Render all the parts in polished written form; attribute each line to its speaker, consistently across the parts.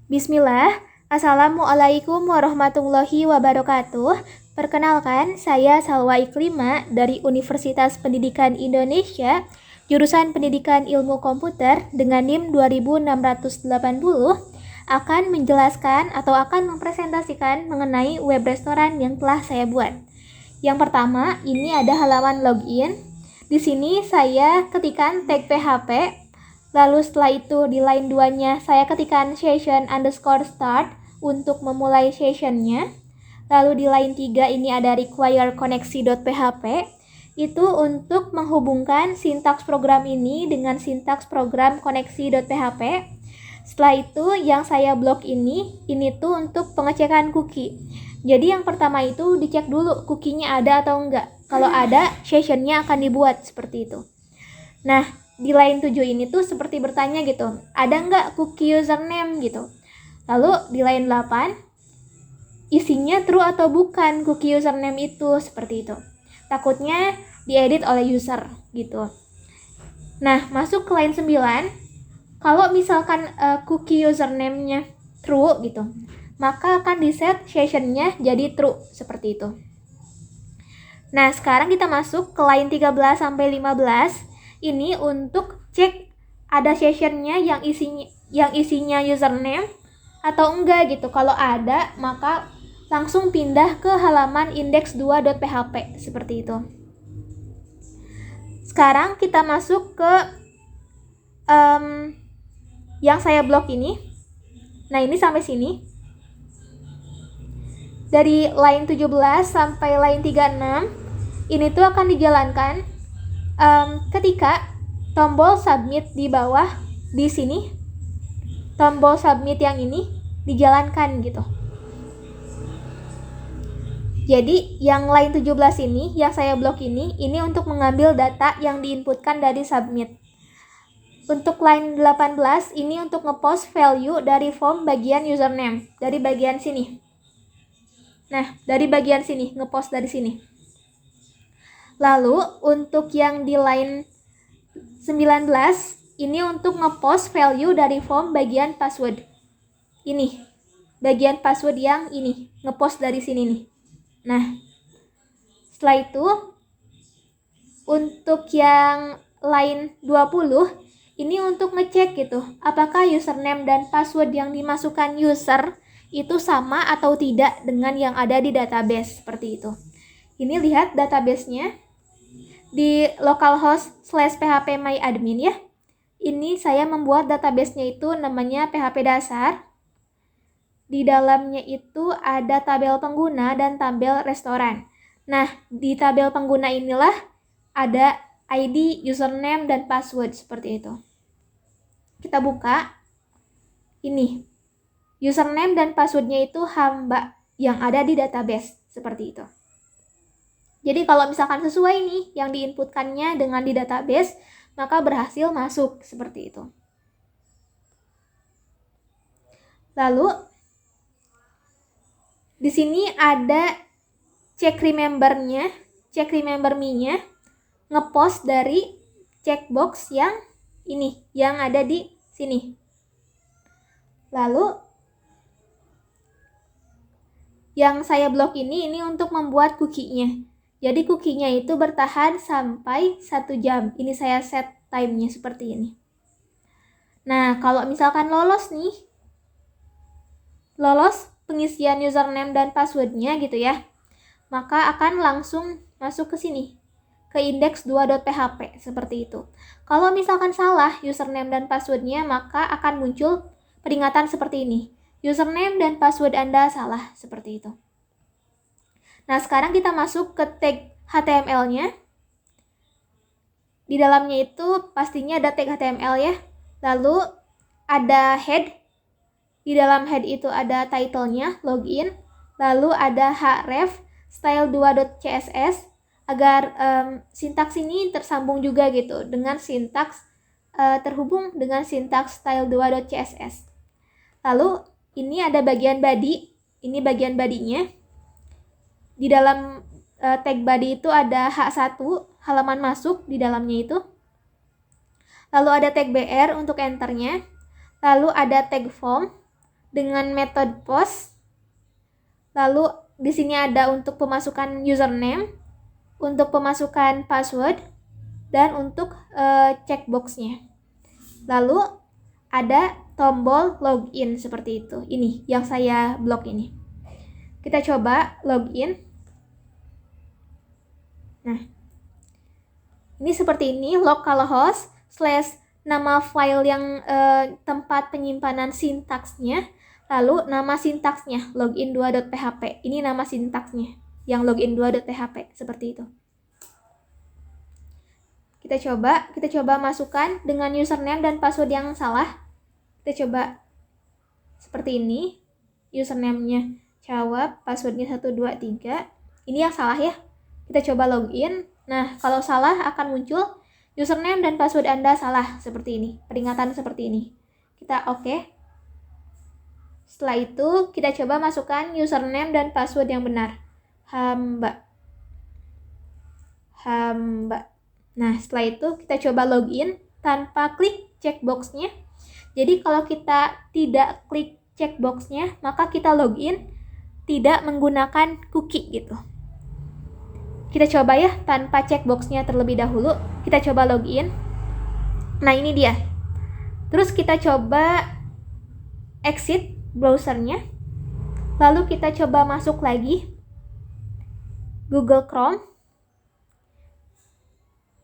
Speaker 1: Bismillah, Assalamualaikum warahmatullahi wabarakatuh. Perkenalkan, saya Salwa Iklima dari Universitas Pendidikan Indonesia, jurusan Pendidikan Ilmu Komputer dengan NIM 2680, akan menjelaskan atau akan mempresentasikan mengenai web restoran yang telah saya buat. Yang pertama, ini ada halaman login. Di sini saya ketikkan tag PHP. Lalu setelah itu di line 2-nya saya ketikkan session_start untuk memulai sessionnya. Lalu di line 3 ini ada require connection.php. Itu untuk menghubungkan sintaks program ini dengan sintaks program koneksi.php. Setelah itu yang saya blok ini tuh untuk pengecekan cookie. Jadi yang pertama itu dicek dulu cookie-nya ada atau enggak. Kalau ada, sessionnya akan dibuat seperti itu. Nah, di line 7 ini tuh seperti bertanya gitu, ada nggak cookie username gitu. Lalu di line 8, isinya true atau bukan cookie username itu, seperti itu. Takutnya diedit oleh user gitu. Nah, masuk ke line 9, kalau misalkan cookie username-nya true gitu, maka akan di-set session-nya jadi true, seperti itu. Nah, sekarang kita masuk ke line 13 sampai 15. Ini untuk cek ada sessionnya yang isinya username atau enggak gitu. Kalau ada, maka langsung pindah ke halaman index2.php seperti itu. Sekarang kita masuk ke yang saya blok ini. Nah, ini sampai sini. Dari line 17 sampai line 36 ini tuh akan dijalankan ketika tombol submit di bawah di sini, tombol submit yang ini dijalankan gitu. Jadi yang line 17 ini yang saya blok ini untuk mengambil data yang diinputkan dari submit. Untuk line 18 ini untuk ngepost value dari form bagian username, dari bagian sini. Nah, dari bagian sini, ngepost dari sini. Lalu untuk yang di line 19 ini untuk ngepost value dari form bagian password. Ini bagian password yang ini, ngepost dari sini nih. Nah, setelah itu untuk yang line 20 ini untuk ngecek gitu, apakah username dan password yang dimasukkan user itu sama atau tidak dengan yang ada di database, seperti itu. Ini lihat database-nya di localhost/phpMyAdmin ya. Ini saya membuat database-nya itu namanya PHP dasar. Di dalamnya itu ada tabel pengguna dan tabel restoran. Nah, di tabel pengguna inilah ada ID, username, dan password seperti itu. Kita buka. Ini. Username dan password-nya itu hamba yang ada di database seperti itu. Jadi kalau misalkan sesuai nih yang diinputkannya dengan di database, maka berhasil masuk seperti itu. Lalu di sini ada check remember me-nya ngepost dari checkbox yang ini, yang ada di sini. Lalu yang saya blok ini untuk membuat cookie-nya. Jadi cookie-nya itu bertahan sampai 1 jam. Ini saya set time-nya seperti ini. Nah, kalau misalkan lolos pengisian username dan password-nya gitu ya, maka akan langsung masuk ke sini, ke index2.php seperti itu. Kalau misalkan salah username dan password-nya, maka akan muncul peringatan seperti ini. Username dan password Anda salah, seperti itu. Nah, sekarang kita masuk ke tag HTML-nya. Di dalamnya itu pastinya ada tag HTML ya. Lalu ada head. Di dalam head itu ada title-nya, login. Lalu ada href, style2.css, agar sintaks ini tersambung juga gitu dengan sintaks terhubung dengan sintaks style2.css. Lalu ini ada bagian body. Ini bagian body-nya. Di dalam tag body itu ada H1, halaman masuk di dalamnya itu. Lalu ada tag BR untuk enternya. Lalu ada tag form dengan metode post. Lalu di sini ada untuk pemasukan username, untuk pemasukan password, dan untuk checkboxnya. Lalu ada tombol login seperti itu. Ini yang saya blok ini. Kita coba login. Nah, ini seperti ini, localhost / nama file yang tempat penyimpanan sintaksnya, lalu nama sintaksnya login2.php. Ini nama sintaksnya yang login2.php seperti itu. Kita coba masukkan dengan username dan password yang salah. Kita coba seperti ini. Username-nya jawab, passwordnya 123. Ini yang salah ya. Kita coba login. Nah, kalau salah akan muncul username dan password Anda salah seperti ini. Peringatan seperti ini. Kita oke. Setelah itu, kita coba masukkan username dan password yang benar. Hamba. Nah, setelah itu kita coba login tanpa klik checkboxnya. Jadi kalau kita tidak klik checkboxnya, maka kita login tidak menggunakan cookie gitu. Kita coba ya tanpa checkboxnya terlebih dahulu. Kita coba login. Nah, ini dia. Terus kita coba exit browsernya. Lalu kita coba masuk lagi Google Chrome.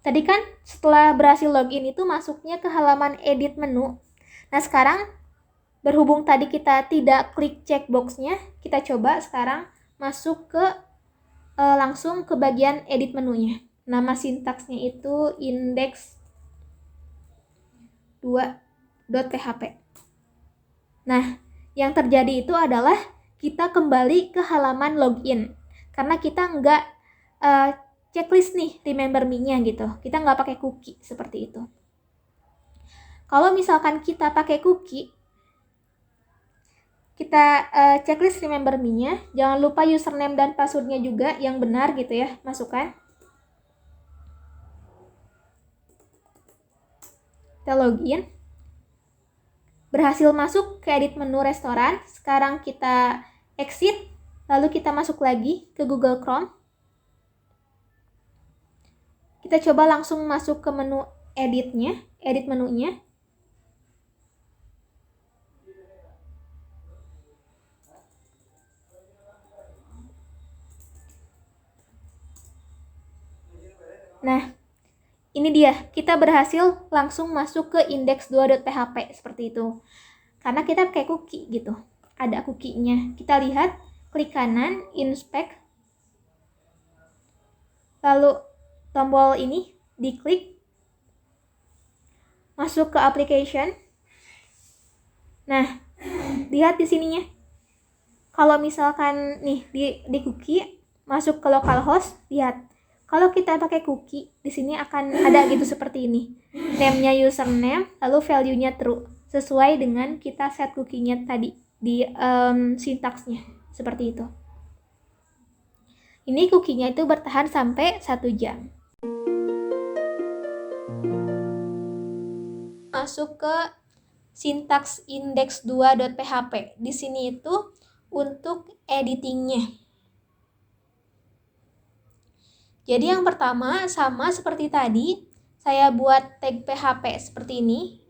Speaker 1: Tadi kan setelah berhasil login itu masuknya ke halaman edit menu. Nah, sekarang berhubung tadi kita tidak klik checkboxnya, kita coba sekarang masuk ke langsung ke bagian edit menunya. Nama sintaksnya itu index2.php. Nah, yang terjadi itu adalah kita kembali ke halaman login. Karena kita nggak checklist nih remember me-nya gitu. Kita nggak pakai cookie seperti itu. Kalau misalkan kita pakai cookie, kita checklist remember me-nya, jangan lupa username dan password-nya juga yang benar gitu ya, masukkan. Kita login. Berhasil masuk ke edit menu restoran. Sekarang kita exit, lalu kita masuk lagi ke Google Chrome. Kita coba langsung masuk ke menu edit menunya. Nah, ini dia, kita berhasil langsung masuk ke index2.php seperti itu. Karena kita pakai cookie gitu. Ada cookie-nya. Kita lihat, klik kanan, inspect. Lalu tombol ini diklik. Masuk ke application. Nah, lihat di sininya. Kalau misalkan nih di cookie masuk ke localhost, lihat. Kalau kita pakai cookie, di sini akan ada gitu seperti ini. Name-nya username, lalu value-nya true. Sesuai dengan kita set cookie-nya tadi di sintaksnya. Seperti itu. Ini cookie-nya itu bertahan sampai 1 jam. Masuk ke sintaks index2.php. Di sini itu untuk editingnya. Jadi yang pertama sama seperti tadi, saya buat tag PHP seperti ini.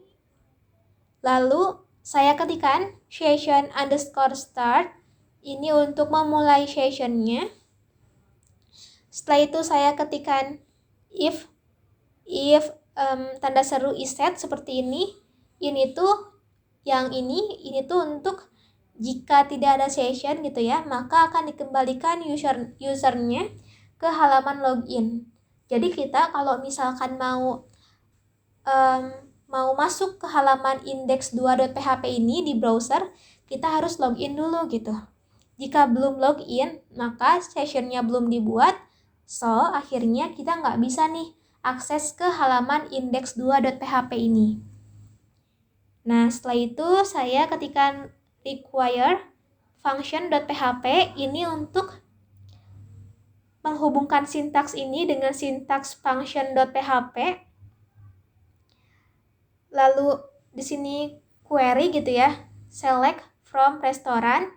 Speaker 1: Lalu saya ketikkan session_start. Ini untuk memulai sessionnya. Setelah itu saya ketikkan if tanda seru is set seperti ini. Ini tuh yang ini tuh untuk jika tidak ada session gitu ya, maka akan dikembalikan usernya ke halaman login. Jadi kita kalau misalkan mau masuk ke halaman index2.php ini di browser, kita harus login dulu gitu. Jika belum login, maka sessionnya belum dibuat, so akhirnya kita nggak bisa nih akses ke halaman index2.php ini. Nah, setelah itu saya ketikkan require function.php ini untuk menghubungkan sintaks ini dengan sintaks function.php. Lalu di sini query gitu ya. Select from restoran,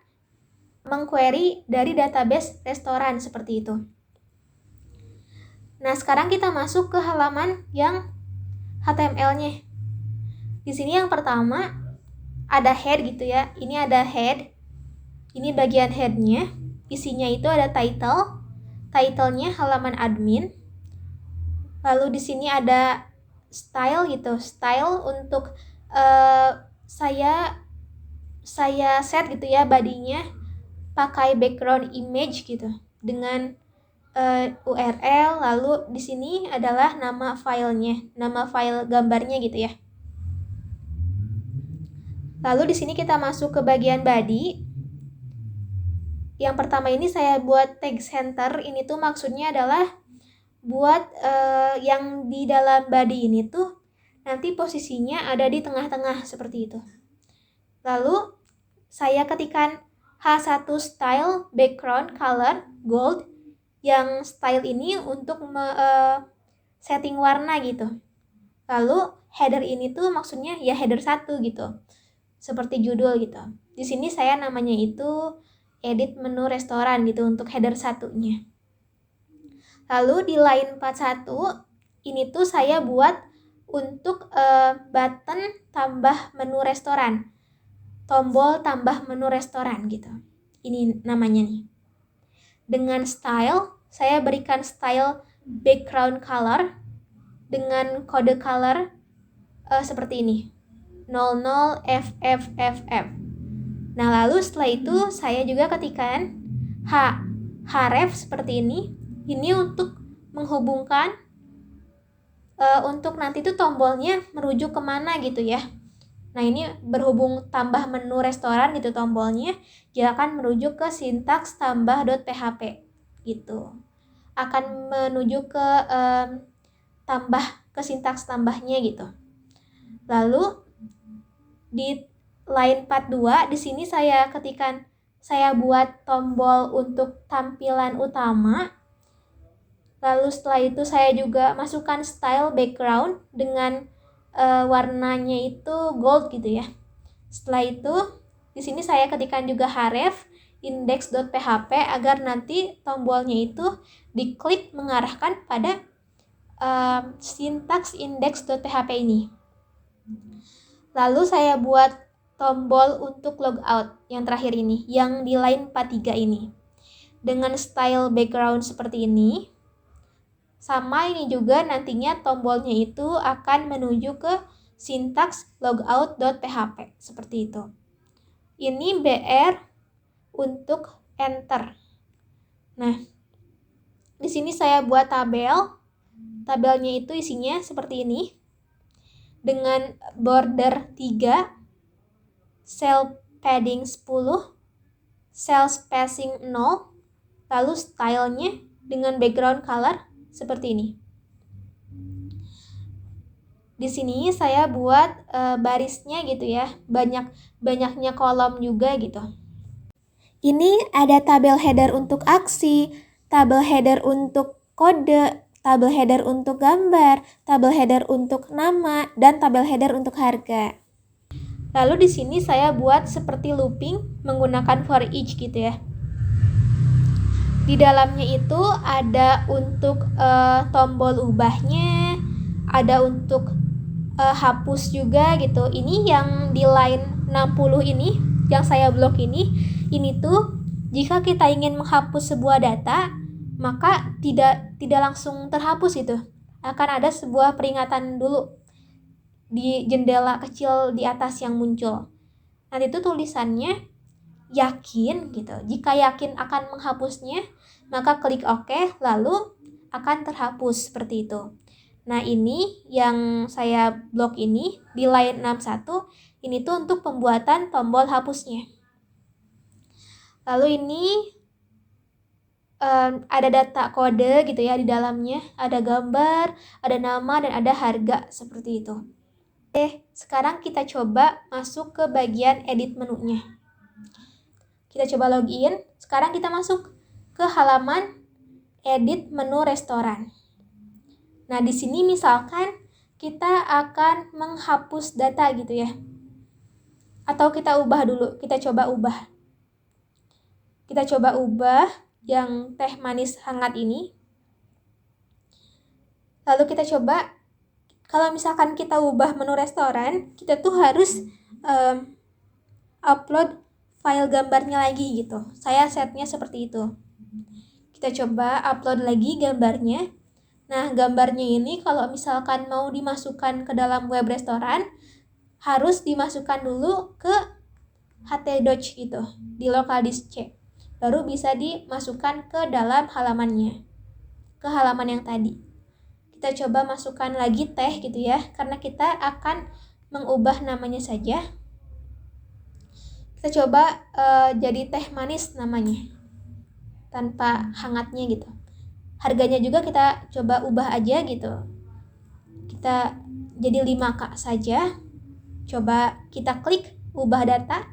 Speaker 1: mengquery dari database restoran seperti itu. Nah, sekarang kita masuk ke halaman yang HTML-nya. Di sini yang pertama ada head gitu ya. Ini ada head. Ini bagian head-nya. Isinya itu ada title. Title-nya halaman admin. Lalu di sini ada style gitu. Style untuk saya set gitu ya body-nya pakai background image gitu dengan URL, lalu di sini adalah nama filenya, nama file gambarnya gitu ya. Lalu di sini kita masuk ke bagian body. Yang pertama ini saya buat tag center, ini tuh maksudnya adalah buat yang di dalam body ini tuh nanti posisinya ada di tengah-tengah seperti itu. Lalu saya ketikkan H1 style background color gold, yang style ini untuk setting warna gitu. Lalu header ini tuh maksudnya ya header 1 gitu. Seperti judul gitu. Di sini saya namanya itu edit menu restoran gitu untuk header 1-nya. Lalu di line 41 ini tuh saya buat untuk button tambah menu restoran. Tombol tambah menu restoran gitu. Ini namanya nih. Dengan style, saya berikan style background color dengan kode color seperti ini. 00FFFF. Nah, lalu setelah itu saya juga ketikkan href seperti ini. Ini untuk menghubungkan untuk nanti itu tombolnya merujuk kemana gitu ya. Nah, ini berhubung tambah menu restoran gitu tombolnya, dia akan merujuk ke sintaks tambah.php gitu. Akan menuju ke tambah ke sintaks tambahnya gitu. Lalu di line 42 di sini saya ketikkan, saya buat tombol untuk tampilan utama. Lalu setelah itu saya juga masukkan style background dengan warnanya itu gold gitu ya. Setelah itu di sini saya ketikkan juga href index.php agar nanti tombolnya itu diklik mengarahkan pada sintaks index.php ini. Lalu saya buat tombol untuk logout yang terakhir ini, yang di line 43 ini. Dengan style background seperti ini. Sama ini juga nantinya tombolnya itu akan menuju ke sintaks logout.php seperti itu. Ini BR untuk enter. Nah, di sini saya buat tabel. Tabelnya itu isinya seperti ini. Dengan border 3, cell padding 10, cell spacing 0, lalu stylenya dengan background color seperti ini. Di sini saya buat barisnya gitu ya, banyaknya kolom juga gitu. Ini ada tabel header untuk aksi, tabel header untuk kode, tabel header untuk gambar, tabel header untuk nama, dan tabel header untuk harga. Lalu di sini saya buat seperti looping menggunakan for each gitu ya. Di dalamnya itu ada untuk tombol ubahnya, ada untuk hapus juga gitu. Ini yang di line 60 ini, yang saya blok ini tuh jika kita ingin menghapus sebuah data, maka tidak langsung terhapus itu. Akan ada sebuah peringatan dulu di jendela kecil di atas yang muncul. Nanti itu tulisannya yakin gitu. Jika yakin akan menghapusnya, maka klik OK, lalu akan terhapus seperti itu. Nah, ini yang saya blok ini di line 61, ini tuh untuk pembuatan tombol hapusnya. Lalu ini ada data kode gitu ya di dalamnya, ada gambar, ada nama, dan ada harga seperti itu. Oke, sekarang kita coba masuk ke bagian edit menunya. Kita coba login. Sekarang kita masuk ke halaman edit menu restoran. Nah, di sini misalkan kita akan menghapus data gitu ya. Atau kita ubah dulu, kita coba ubah. Kita coba ubah yang teh manis hangat ini. Lalu kita coba, kalau misalkan kita ubah menu restoran, kita tuh harus upload file gambarnya lagi gitu. Saya setnya seperti itu. Kita coba upload lagi gambarnya. Nah, gambarnya ini kalau misalkan mau dimasukkan ke dalam web restoran, harus dimasukkan dulu ke htdocs gitu, di local disk C. Baru bisa dimasukkan ke dalam halamannya, ke halaman yang tadi. Kita coba masukkan lagi teh gitu ya, karena kita akan mengubah namanya saja. Kita coba jadi teh manis namanya, tanpa hangatnya gitu. Harganya juga kita coba ubah aja gitu. Kita jadi 5K saja. Coba kita klik ubah data.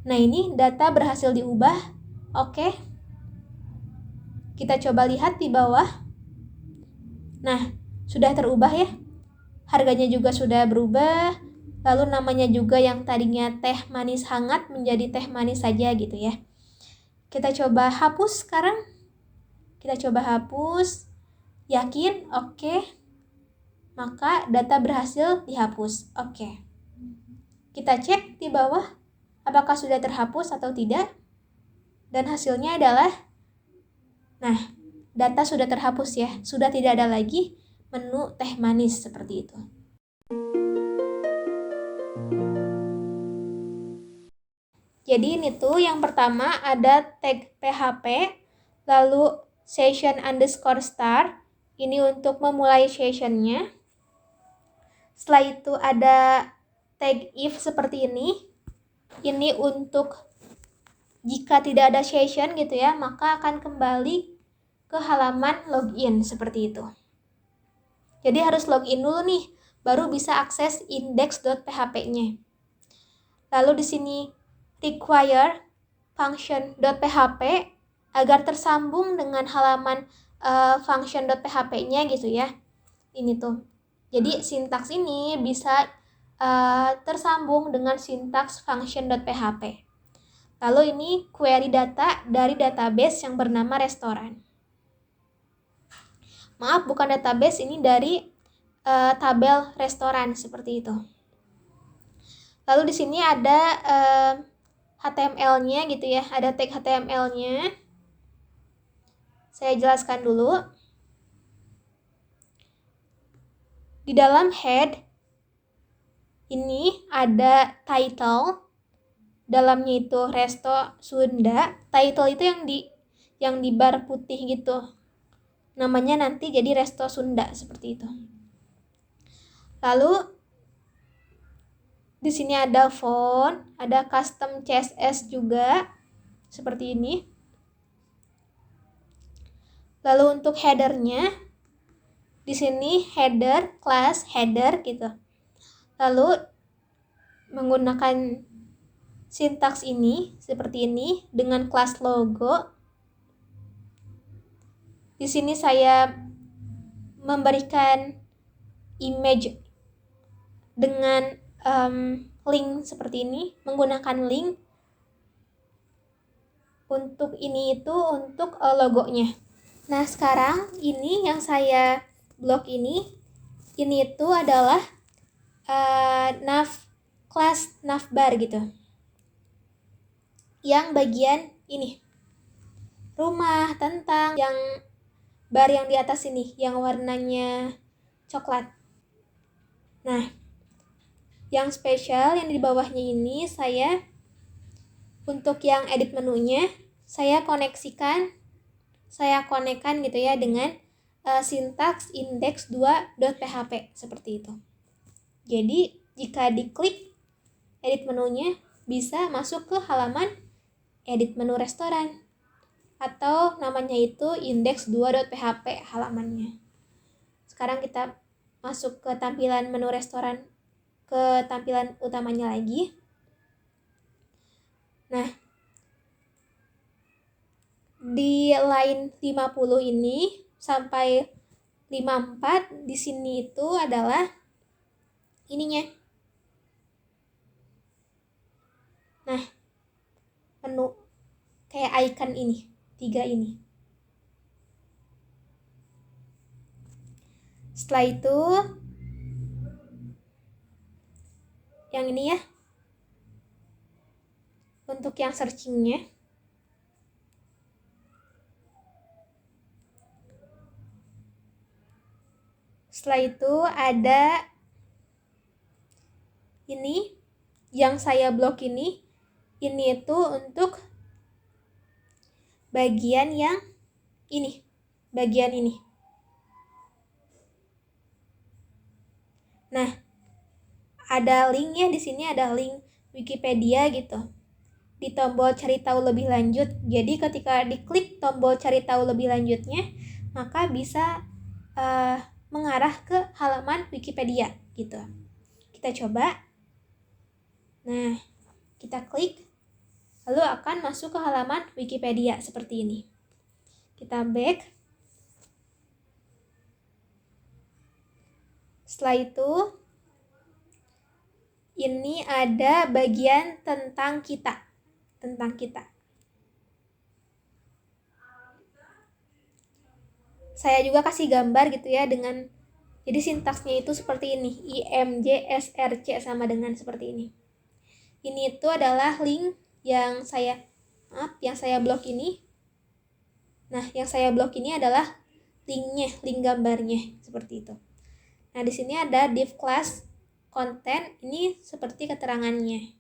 Speaker 1: Nah, ini data berhasil diubah. Oke. Kita coba lihat di bawah. Nah, sudah terubah ya. Harganya juga sudah berubah. Lalu namanya juga yang tadinya teh manis hangat menjadi teh manis saja gitu ya. Kita coba hapus sekarang. Kita coba hapus. Yakin? Oke. Maka data berhasil dihapus. Oke. Kita cek di bawah apakah sudah terhapus atau tidak. Dan hasilnya adalah, nah, data sudah terhapus ya. Sudah tidak ada lagi menu teh manis seperti itu. Jadi ini tuh yang pertama ada tag PHP, lalu session_start, ini untuk memulai sessionnya. Setelah itu ada tag if seperti ini untuk jika tidak ada session gitu ya, maka akan kembali ke halaman login seperti itu. Jadi harus login dulu nih, baru bisa akses index.php-nya. Lalu di sini require function.php agar tersambung dengan halaman function.php-nya gitu ya. Ini tuh. Jadi sintaks ini bisa tersambung dengan sintaks function.php. Lalu ini query data dari database yang bernama restoran. Maaf, bukan database, ini dari tabel restoran seperti itu. Lalu di sini ada HTML-nya gitu ya, ada tag HTML-nya. Saya jelaskan dulu. Di dalam head ini ada title, dalamnya itu Resto Sunda. Title itu yang di bar putih gitu. Namanya nanti jadi Resto Sunda seperti itu. Lalu di sini ada font, ada custom CSS juga seperti ini. Lalu untuk headernya di sini header, class, header gitu. Lalu menggunakan sintaks ini seperti ini dengan kelas logo. Di sini saya memberikan image dengan link seperti ini, menggunakan link untuk ini itu untuk logonya. Nah, sekarang ini yang saya blok ini itu adalah kelas navbar gitu. Yang bagian ini rumah, tentang, yang bar yang di atas ini yang warnanya coklat. Nah, yang spesial yang di bawahnya ini saya untuk yang edit menunya saya konekkan gitu ya dengan sintaks index2.php seperti itu. Jadi jika diklik edit menunya bisa masuk ke halaman edit menu restoran atau namanya itu index2.php halamannya. Sekarang kita masuk ke tampilan menu restoran, ke tampilan utamanya lagi. Nah, di line 50 ini sampai 54 di sini itu adalah ininya. Nah, menu kayak icon ini, 3 ini. Setelah itu yang ini ya, untuk yang searchingnya. Setelah itu ada ini yang saya blok ini itu untuk bagian yang ini, bagian ini. Nah, ada linknya di sini, ada link Wikipedia gitu. Di tombol cari tahu lebih lanjut. Jadi ketika diklik tombol cari tahu lebih lanjutnya, maka bisa mengarah ke halaman Wikipedia gitu. Kita coba. Nah, kita klik, lalu akan masuk ke halaman Wikipedia seperti ini. Kita back. Setelah itu, ini ada bagian tentang kita. Tentang kita. Saya juga kasih gambar gitu ya, dengan jadi sintaksnya itu seperti ini, IMJSRC sama dengan seperti ini. Ini itu adalah link yang saya blok ini. Nah, yang saya blok ini adalah linknya, link gambarnya seperti itu. Nah, di sini ada div class content, ini seperti keterangannya.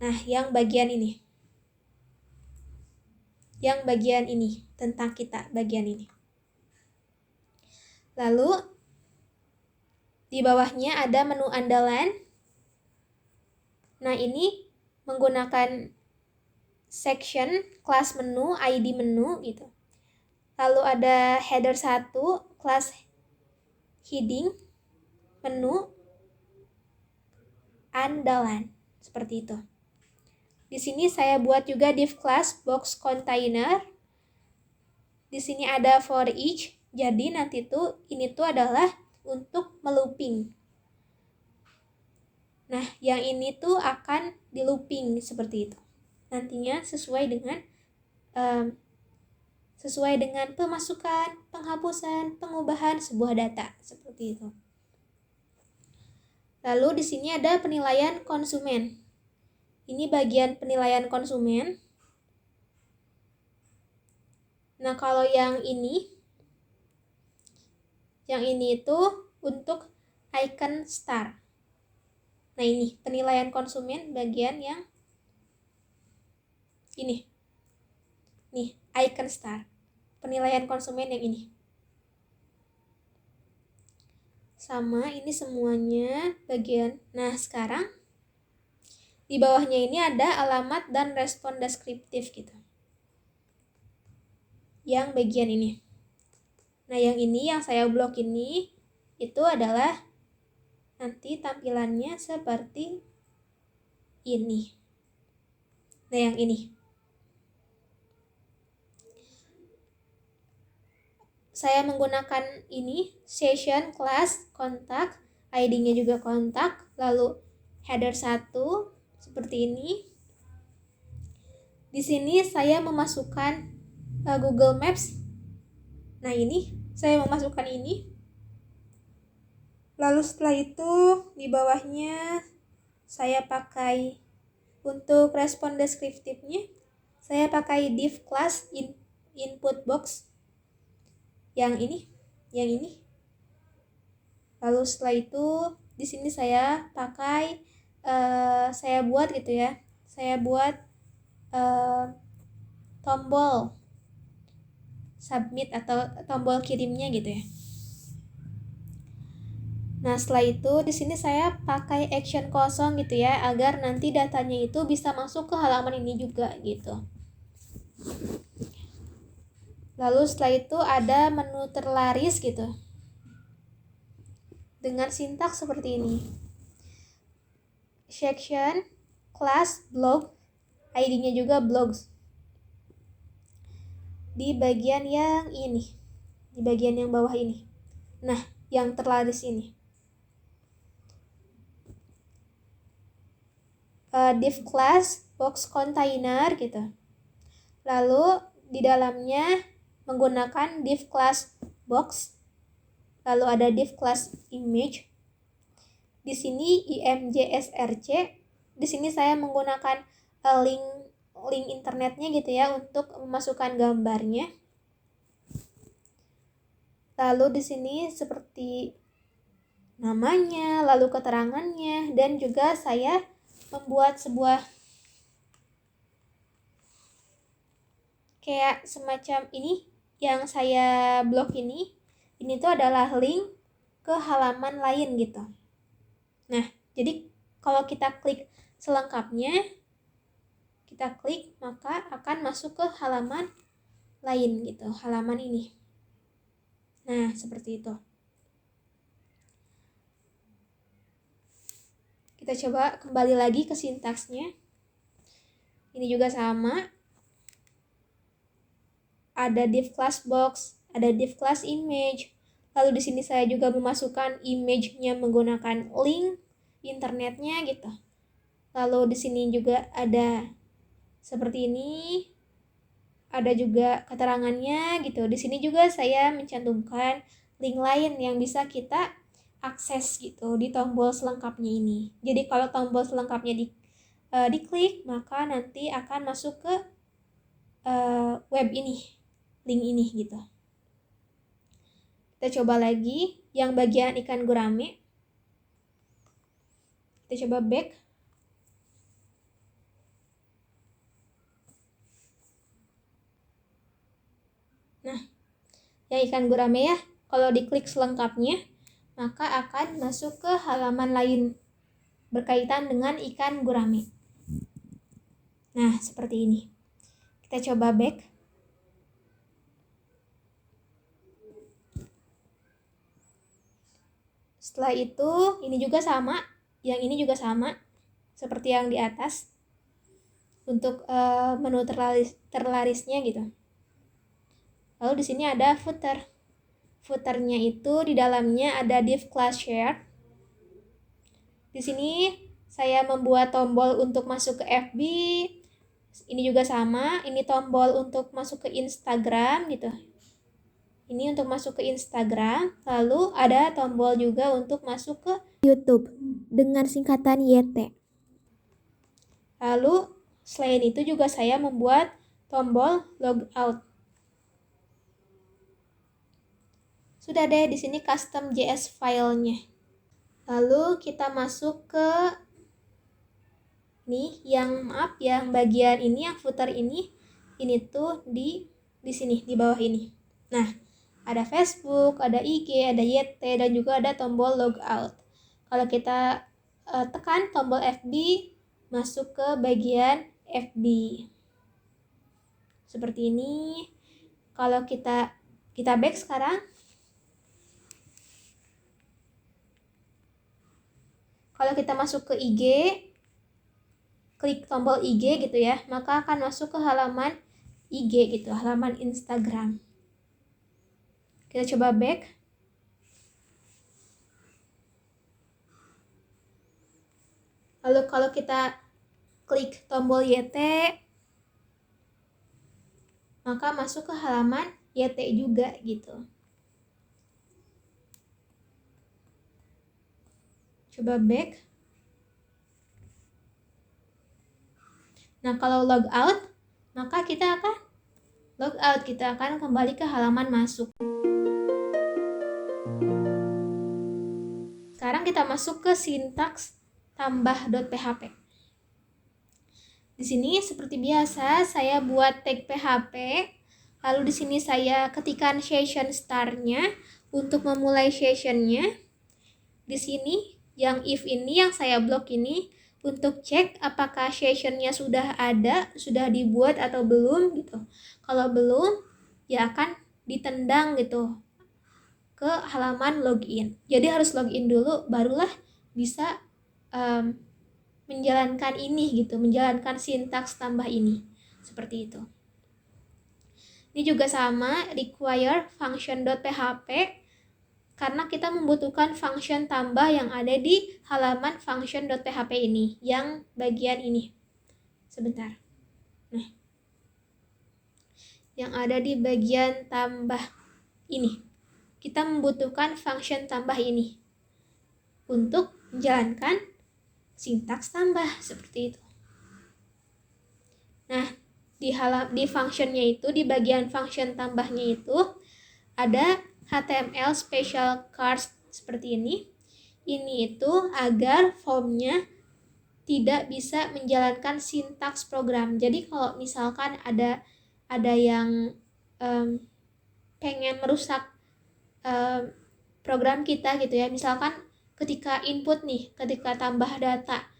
Speaker 1: Nah, yang bagian ini. Yang bagian ini, tentang kita, bagian ini. Lalu, di bawahnya ada menu andalan. Nah, ini menggunakan section, kelas menu, ID menu gitu. Lalu ada header 1, kelas heading, menu, andalan. Seperti itu. Di sini saya buat juga div class box container. Di sini ada for each. Jadi nanti ini adalah untuk melooping. Nah, yang ini akan di looping seperti itu. Nantinya sesuai dengan pemasukan, penghapusan, pengubahan sebuah data seperti itu. Lalu di sini ada penilaian konsumen. Ini bagian penilaian konsumen. Nah, kalau yang ini itu untuk icon star. Nah, ini penilaian konsumen bagian yang ini. Nih, icon star. Penilaian konsumen yang ini. Sama, ini semuanya bagian. Nah, sekarang di bawahnya ini ada alamat dan respon deskriptif gitu. Yang bagian ini. Nah, yang ini yang saya blok ini itu adalah nanti tampilannya seperti ini. Nah, yang ini. Saya menggunakan ini, session, class, kontak, ID-nya juga kontak, lalu header 1 seperti ini. Di sini saya memasukkan Google Maps. Nah, ini saya memasukkan ini. Lalu setelah itu di bawahnya saya pakai untuk respon deskriptifnya, saya pakai div class input box yang ini. Lalu setelah itu di sini saya pakai saya buat gitu ya. Saya buat tombol submit atau tombol kirimnya gitu ya. Nah, setelah itu di sini saya pakai action kosong gitu ya, agar nanti datanya itu bisa masuk ke halaman ini juga gitu. Lalu setelah itu ada menu terlaris gitu. Dengan sintaks seperti ini. Section, class, blog, ID-nya juga blogs. Di bagian yang ini. Di bagian yang bawah ini. Nah, yang terlaris ini. div class box container gitu. Lalu di dalamnya menggunakan div class box. Lalu ada div class image. Di sini imgsrc. Di sini saya menggunakan link internetnya gitu ya untuk memasukkan gambarnya. Lalu di sini seperti namanya, lalu keterangannya, dan juga saya membuat sebuah kayak semacam ini yang saya blok ini. Ini tuh adalah link ke halaman lain gitu. Nah, jadi kalau kita klik selengkapnya, kita klik maka akan masuk ke halaman lain gitu, halaman ini. Nah, seperti itu. Kita coba kembali lagi ke sintaksnya. Ini juga sama. Ada div class box, ada div class image. Lalu di sini saya juga memasukkan image-nya menggunakan link internetnya gitu. Lalu di sini juga ada seperti ini. Ada juga keterangannya gitu. Di sini juga saya mencantumkan link lain yang bisa kita akses gitu di tombol selengkapnya ini. Jadi kalau tombol selengkapnya diklik, maka nanti akan masuk ke web ini, link ini gitu. Kita coba lagi yang bagian ikan gurame. Kita coba back. Nah, yang ikan gurame ya, kalau diklik selengkapnya, maka akan masuk ke halaman lain berkaitan dengan ikan gurame. Nah, seperti ini. Kita coba back. Setelah itu, ini juga sama. Yang ini juga sama, seperti yang di atas. Untuk menu terlarisnya gitu. Lalu di sini ada footer. Footernya itu di dalamnya ada div class share. Di sini saya membuat tombol untuk masuk ke FB. Ini juga sama, ini tombol untuk masuk ke Instagram gitu. Ini untuk masuk ke Instagram, lalu ada tombol juga untuk masuk ke YouTube dengan singkatan YT. Lalu selain itu juga saya membuat tombol logout. Sudah deh, di sini custom JS filenya. Lalu kita masuk ke nih, yang bagian ini, yang footer ini tuh di sini di bawah ini. Nah, ada Facebook, ada IG, ada YT, dan juga ada tombol logout. Kalau kita tekan tombol FB, masuk ke bagian FB. Seperti ini. Kalau kita back sekarang. Kalau kita masuk ke IG, klik tombol IG gitu ya, maka akan masuk ke halaman IG gitu, halaman Instagram. Kita coba back. Lalu kalau kita klik tombol YT, maka masuk ke halaman YT juga gitu. Coba back. Nah, kalau logout, maka kita akan logout, kita akan kembali ke halaman masuk. Sekarang kita masuk ke sintaks tambah.php. Di sini seperti biasa saya buat tag PHP. Lalu di sini saya ketikkan session start-nya untuk memulai sessionnya. Di sini yang if ini yang saya blok ini untuk cek apakah sessionnya sudah ada, sudah dibuat atau belum gitu. Kalau belum, ya akan ditendang gitu ke halaman login. Jadi harus login dulu, barulah bisa menjalankan ini gitu, menjalankan sintaks tambah ini. Seperti itu. Ini juga sama, require function.php. karena kita membutuhkan function tambah yang ada di halaman function.php ini, yang bagian ini. Sebentar. Nah, yang ada di bagian tambah ini. Kita membutuhkan function tambah ini untuk menjalankan sintaks tambah seperti itu. Nah, di functionnya itu, di bagian function tambahnya itu ada HTML special cars seperti ini. Ini itu agar formnya tidak bisa menjalankan sintaks program. Jadi kalau misalkan ada yang pengen merusak program kita gitu ya, misalkan ketika input nih, ketika tambah data,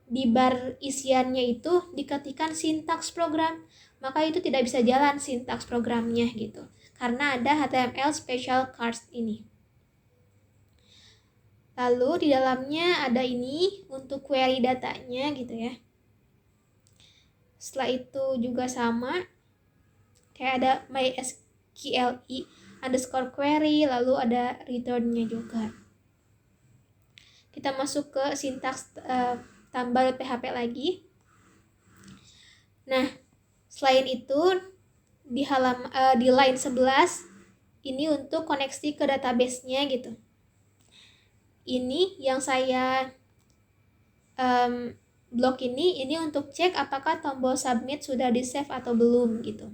Speaker 1: di bar isiannya itu diketikkan sintaks program, maka itu tidak bisa jalan sintaks programnya gitu, karena ada HTML special cars ini. Lalu di dalamnya ada ini untuk query datanya gitu ya. Setelah itu juga sama, kayak ada mysqli underscore query, lalu ada return-nya juga. Kita masuk ke sintaks tambah.php lagi. Nah, selain itu di line 11 ini untuk koneksi ke database-nya gitu. Ini yang saya blok ini untuk cek apakah tombol submit sudah di save atau belum gitu.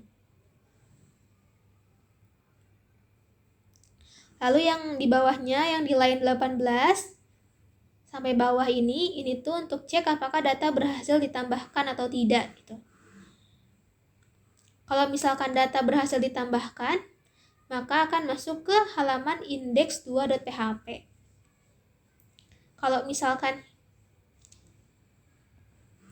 Speaker 1: Lalu yang di bawahnya, yang di line 18 sampai bawah ini tuh untuk cek apakah data berhasil ditambahkan atau tidak gitu. Kalau misalkan data berhasil ditambahkan, maka akan masuk ke halaman index2.php. Kalau misalkan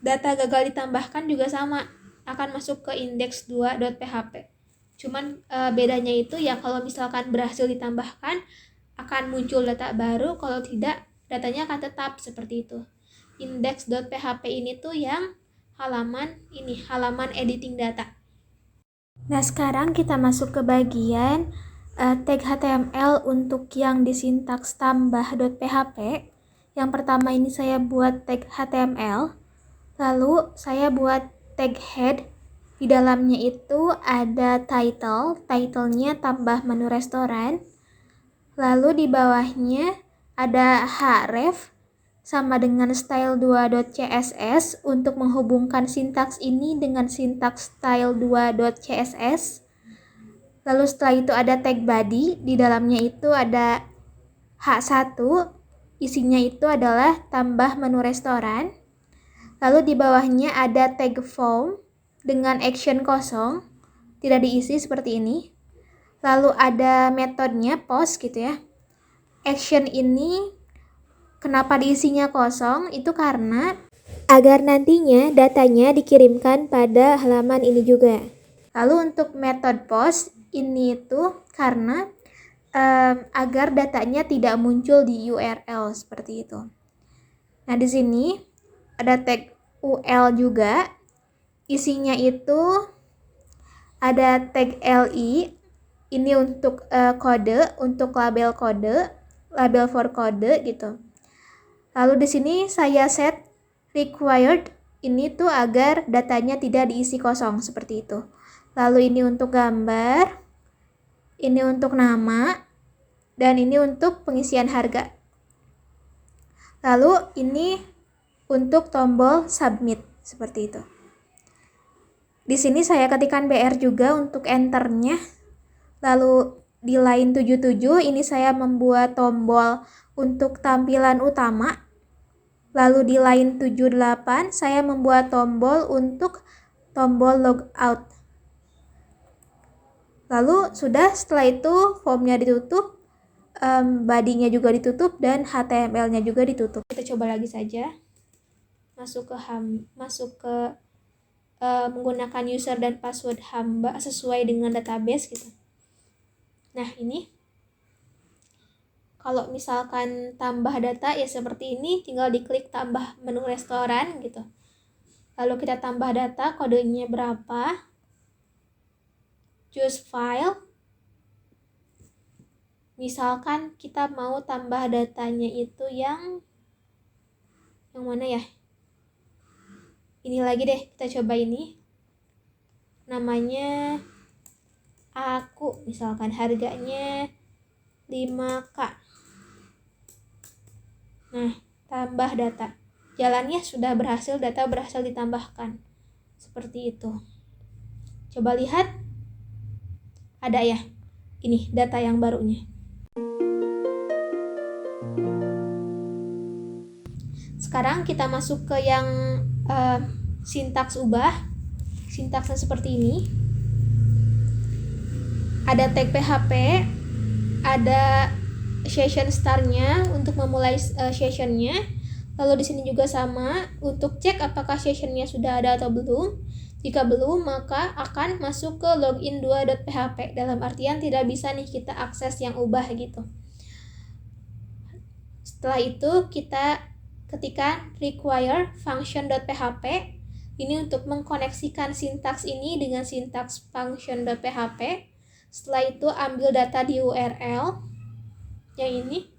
Speaker 1: data gagal ditambahkan juga sama, akan masuk ke index2.php. Cuman bedanya itu ya, kalau misalkan berhasil ditambahkan akan muncul data baru, kalau tidak datanya akan tetap seperti itu. Index.php ini tuh yang halaman editing data. Nah, sekarang kita masuk ke bagian tag HTML untuk yang di sintaks tambah.php. Yang pertama ini saya buat tag HTML, lalu saya buat tag head. Di dalamnya itu ada title-nya tambah menu restoran. Lalu di bawahnya ada href sama dengan style2.css untuk menghubungkan sintaks ini dengan sintaks style2.css. Lalu setelah itu ada tag body, di dalamnya itu ada h1, isinya itu adalah tambah menu restoran. Lalu di bawahnya ada tag form dengan action kosong, tidak diisi seperti ini. Lalu ada metodenya post gitu ya. Action ini kenapa diisinya kosong? Itu karena agar nantinya datanya dikirimkan pada halaman ini juga. Lalu untuk method post ini itu karena agar datanya tidak muncul di URL seperti itu. Nah, di sini ada tag UL juga. Isinya itu ada tag LI. Ini untuk kode, untuk label for kode gitu. Lalu di sini saya set required, ini tuh agar datanya tidak diisi kosong seperti itu. Lalu ini untuk gambar, ini untuk nama, dan ini untuk pengisian harga. Lalu ini untuk tombol submit seperti itu. Di sini saya ketikkan BR juga untuk enternya. Lalu di line 77 ini saya membuat tombol untuk tampilan utama. Lalu di line 78 saya membuat tombol untuk tombol logout. Lalu sudah, setelah itu formnya ditutup, body-nya juga ditutup, dan HTML-nya juga ditutup. Kita coba lagi saja. Masuk ke menggunakan user dan password hamba sesuai dengan database gitu. Nah, ini kalau misalkan tambah data ya seperti ini, tinggal diklik tambah menu restoran gitu. Lalu kita tambah data, kodenya berapa, choose file, Misalkan kita mau tambah datanya itu yang mana ya? Ini lagi deh, kita coba ini. Namanya aku, misalkan harganya 5K. Nah, tambah data. Jalannya sudah berhasil, data berhasil ditambahkan. Seperti itu. Coba lihat. Ada ya? Ini data yang barunya. Sekarang kita masuk ke yang sintaks ubah. Sintaksnya seperti ini. Ada tag PHP, ada session start-nya untuk memulai sessionnya. Lalu di sini juga sama untuk cek apakah sessionnya sudah ada atau belum. Jika belum, maka akan masuk ke login2.php. Dalam artian tidak bisa nih kita akses yang ubah gitu. Setelah itu kita ketikkan require function.php. Ini untuk mengkoneksikan sintaks ini dengan sintaks function.php. Setelah itu ambil data di URL yang ini.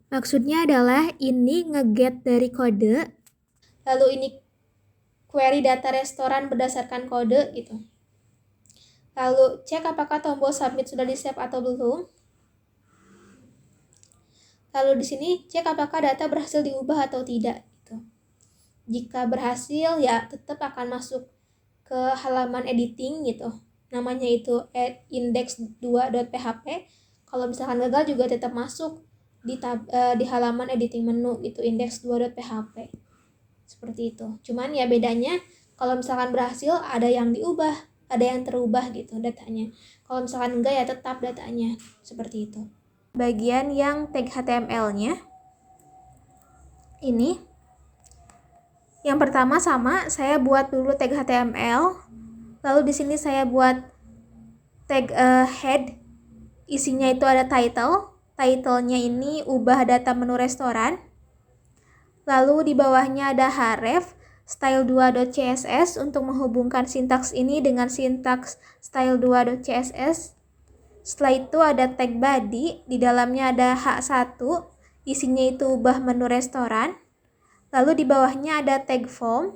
Speaker 1: Maksudnya adalah ini nge-get dari kode. Lalu ini query data restoran berdasarkan kode gitu. Lalu cek apakah tombol submit sudah di-save atau belum. Lalu di sini cek apakah data berhasil diubah atau tidak gitu. Jika berhasil ya tetap akan masuk ke halaman editing gitu. Namanya itu index2.php. Kalau misalkan gagal juga tetap masuk di halaman editing menu gitu, index2.php. Seperti itu. Cuman ya bedanya kalau misalkan berhasil ada yang diubah, ada yang terubah gitu datanya. Kalau misalkan enggak ya tetap datanya. Seperti itu. Bagian yang tag HTML-nya ini yang pertama sama, saya buat dulu tag HTML. Lalu di sini saya buat tag head. Isinya itu ada title. Title-nya ini ubah data menu restoran. Lalu di bawahnya ada href style2.css untuk menghubungkan sintaks ini dengan sintaks style2.css. Setelah itu ada tag body, di dalamnya ada h1, isinya itu ubah menu restoran. Lalu di bawahnya ada tag form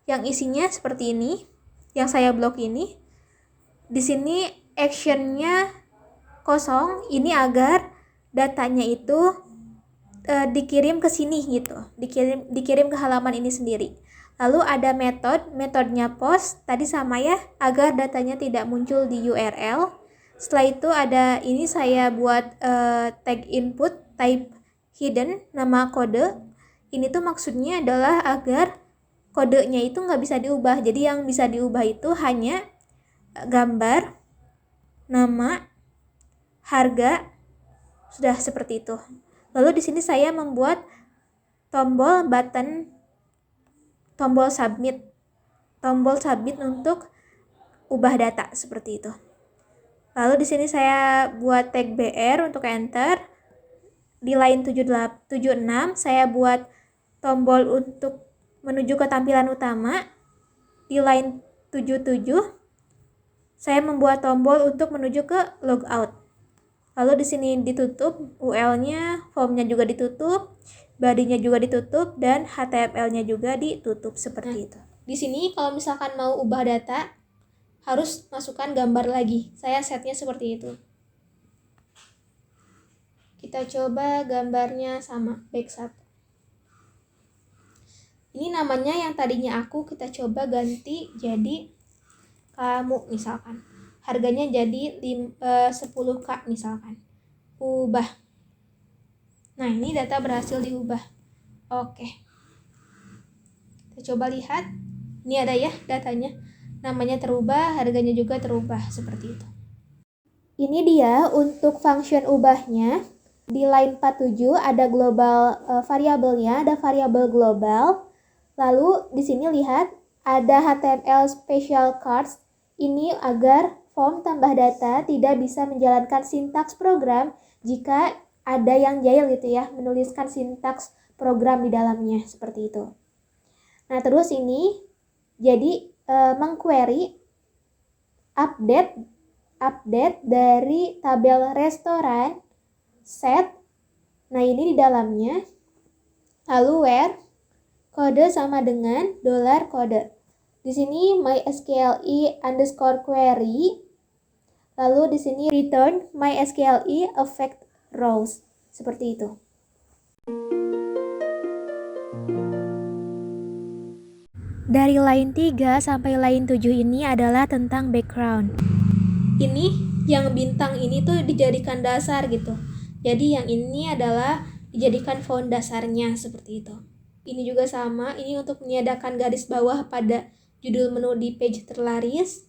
Speaker 1: yang isinya seperti ini, yang saya blok ini. Di sini actionnya kosong, ini agar datanya itu dikirim ke sini gitu, dikirim ke halaman ini sendiri. Lalu ada metodenya post, tadi sama ya, agar datanya tidak muncul di URL. Setelah itu ada ini saya buat tag input type hidden, nama kode. Ini tuh maksudnya adalah agar kodenya itu nggak bisa diubah. Jadi yang bisa diubah itu hanya gambar, nama, harga, sudah seperti itu. Lalu di sini saya membuat tombol submit untuk ubah data seperti itu. Lalu di sini saya buat tag BR untuk enter. Di line 76 saya buat tombol untuk menuju ke tampilan utama. Di line 77 saya membuat tombol untuk menuju ke logout. Lalu di sini ditutup UL-nya, formnya juga ditutup, body-nya juga ditutup, dan HTML-nya juga ditutup seperti itu. Di sini kalau misalkan mau ubah data harus masukkan gambar lagi. Saya setnya seperti itu. Kita coba gambarnya sama, back 1. Ini namanya yang tadinya aku, kita coba ganti jadi kamu misalkan. Harganya jadi 10K misalkan. Ubah. Nah, ini data berhasil diubah. Oke. Kita coba lihat. Ini ada ya datanya. Namanya terubah, harganya juga terubah seperti itu. Ini dia untuk function ubahnya. Di line 47 ada global variabelnya, ada variabel global. Lalu di sini lihat ada HTML special cards. Ini agar form tambah data tidak bisa menjalankan sintaks program jika ada yang jahil gitu ya, menuliskan sintaks program di dalamnya seperti itu. Nah, terus ini jadi mengquery update dari tabel restoran set. Nah, ini di dalamnya. Lalu where kode sama dengan $kode. Di sini mysqli underscore query. Lalu di sini return mysqli affect rows. Seperti itu. Dari line 3 sampai line 7 ini adalah tentang background. Ini yang bintang ini tuh dijadikan dasar gitu. Jadi yang ini adalah dijadikan font dasarnya seperti itu. Ini juga sama, ini untuk meniadakan garis bawah pada judul menu di page terlaris.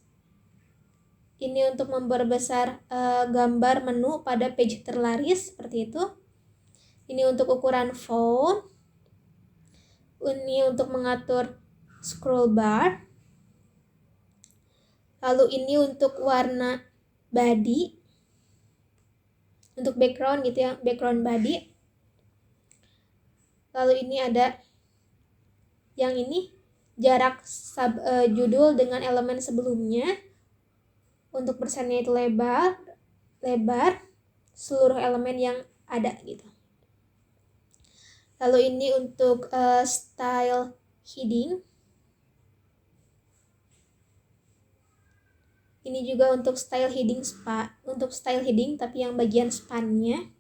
Speaker 1: Ini untuk memperbesar gambar menu pada page terlaris seperti itu. Ini untuk ukuran font. Ini untuk mengatur scroll bar. Lalu ini untuk warna body. Untuk background gitu ya, background body. Lalu ini ada yang ini jarak judul dengan elemen sebelumnya. Untuk persennya itu lebar seluruh elemen yang ada gitu. Lalu ini untuk style heading. Ini juga untuk style heading tapi yang bagian spannya.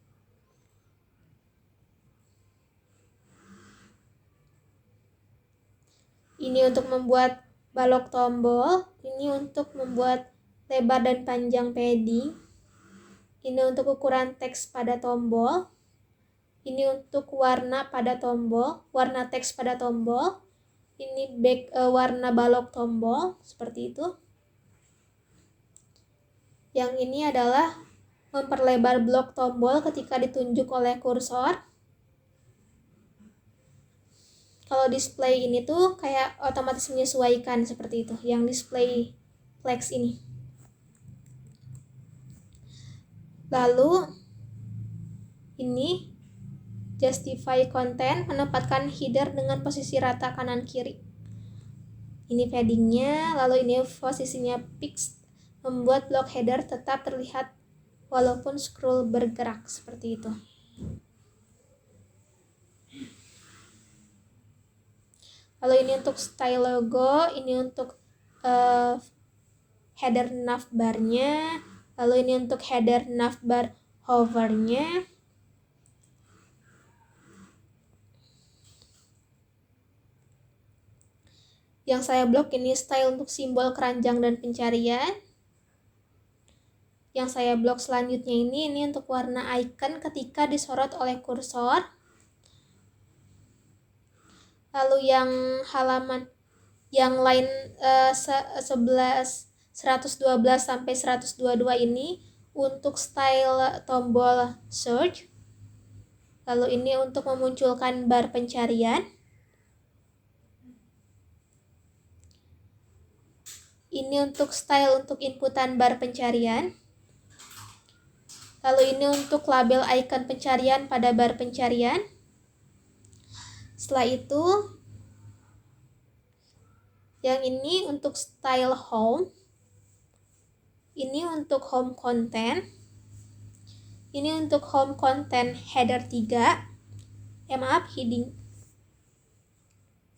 Speaker 1: Ini untuk membuat balok tombol, ini untuk membuat lebar dan panjang padding. Ini untuk ukuran teks pada tombol. Ini untuk warna pada tombol, warna teks pada tombol. Ini warna balok tombol, seperti itu. Yang ini adalah memperlebar blok tombol ketika ditunjuk oleh kursor. Kalau display ini tuh kayak otomatis menyesuaikan seperti itu, yang display flex ini. Lalu ini justify content, menempatkan header dengan posisi rata kanan kiri. Ini paddingnya, lalu ini posisinya fixed, membuat blok header tetap terlihat walaupun scroll bergerak seperti itu. Lalu ini untuk style logo, ini untuk header navbarnya, lalu ini untuk header navbar hovernya. Yang saya blok ini style untuk simbol keranjang dan pencarian. Yang saya blok selanjutnya ini untuk warna icon ketika disorot oleh kursor. Lalu yang halaman yang line 112 sampai 122 ini untuk style tombol search. Lalu ini untuk memunculkan bar pencarian. Ini untuk style untuk inputan bar pencarian. Lalu ini untuk label icon pencarian pada bar pencarian. Setelah itu, yang ini untuk style home. Ini untuk home content. Ini untuk home content header 3. Heading.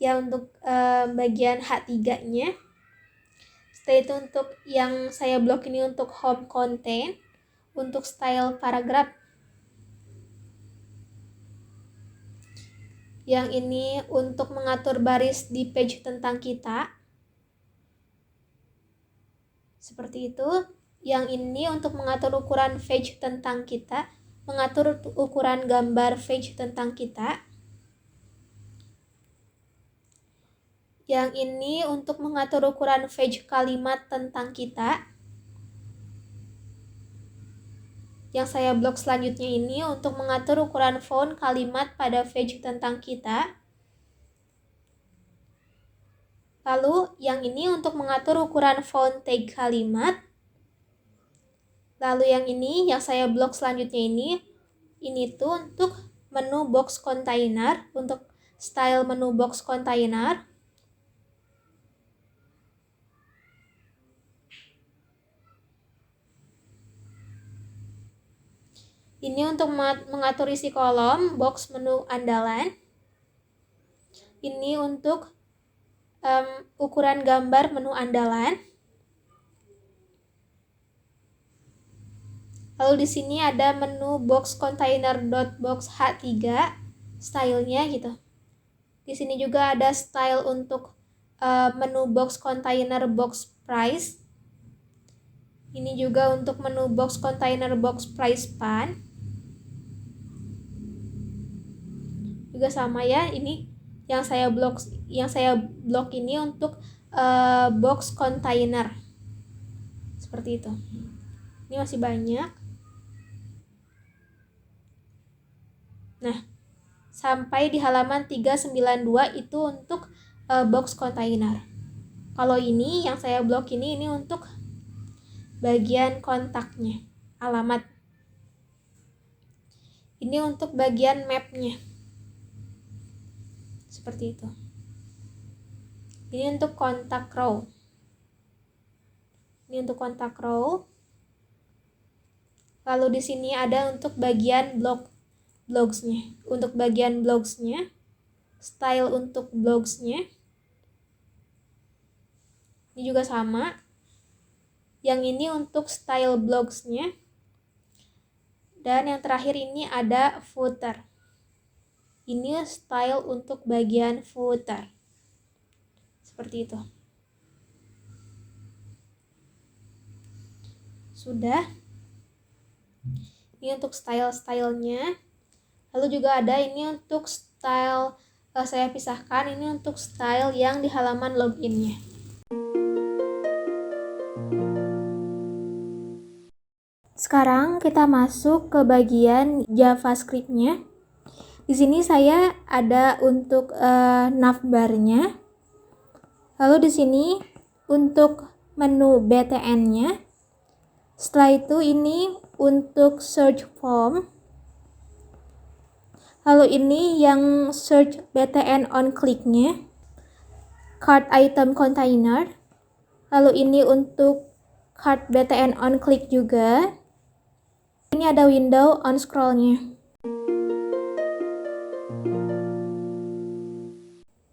Speaker 1: Ya, untuk bagian H3-nya. Setelah itu untuk yang saya blok ini untuk home content, untuk style paragraph. Yang ini untuk mengatur baris di page tentang kita. Seperti itu. Yang ini untuk mengatur ukuran page tentang kita, mengatur ukuran gambar page tentang kita. Yang ini untuk mengatur ukuran page kalimat tentang kita. Yang saya blok selanjutnya ini untuk mengatur ukuran font kalimat pada page tentang kita. Lalu yang ini untuk mengatur ukuran font tag kalimat. Lalu yang ini yang saya blok selanjutnya ini tuh untuk menu box container, untuk style menu box container. Ini untuk mengatur isi kolom, box menu andalan. Ini untuk ukuran gambar menu andalan. Lalu di sini ada menu box container box H3 stylenya gitu. Di sini juga ada style untuk menu box container box price. Ini juga untuk menu box container box price pan. Juga sama ya, ini yang saya blok ini untuk box container. Seperti itu. Ini masih banyak. Nah, sampai di halaman 392 itu untuk box container. Kalau ini yang saya blok ini untuk bagian kontaknya, alamat. Ini untuk bagian mapnya. Seperti itu. Ini untuk kontak row. Ini untuk kontak row. Lalu di sini ada untuk bagian blogsnya. Untuk bagian blogsnya, style untuk blogsnya. Ini juga sama. Yang ini untuk style blogsnya. Dan yang terakhir ini ada footer. Ini style untuk bagian footer. Seperti itu. Sudah. Ini untuk style-stylenya. Lalu juga ada ini untuk style, saya pisahkan ini untuk style yang di halaman loginnya. Sekarang kita masuk ke bagian JavaScript-nya. Di sini saya ada untuk navbarnya. Lalu di sini untuk menu btn-nya. Setelah itu ini untuk search form. Lalu ini yang search btn on click-nya. Cart item container. Lalu ini untuk cart btn on click juga. Ini ada window on scroll-nya.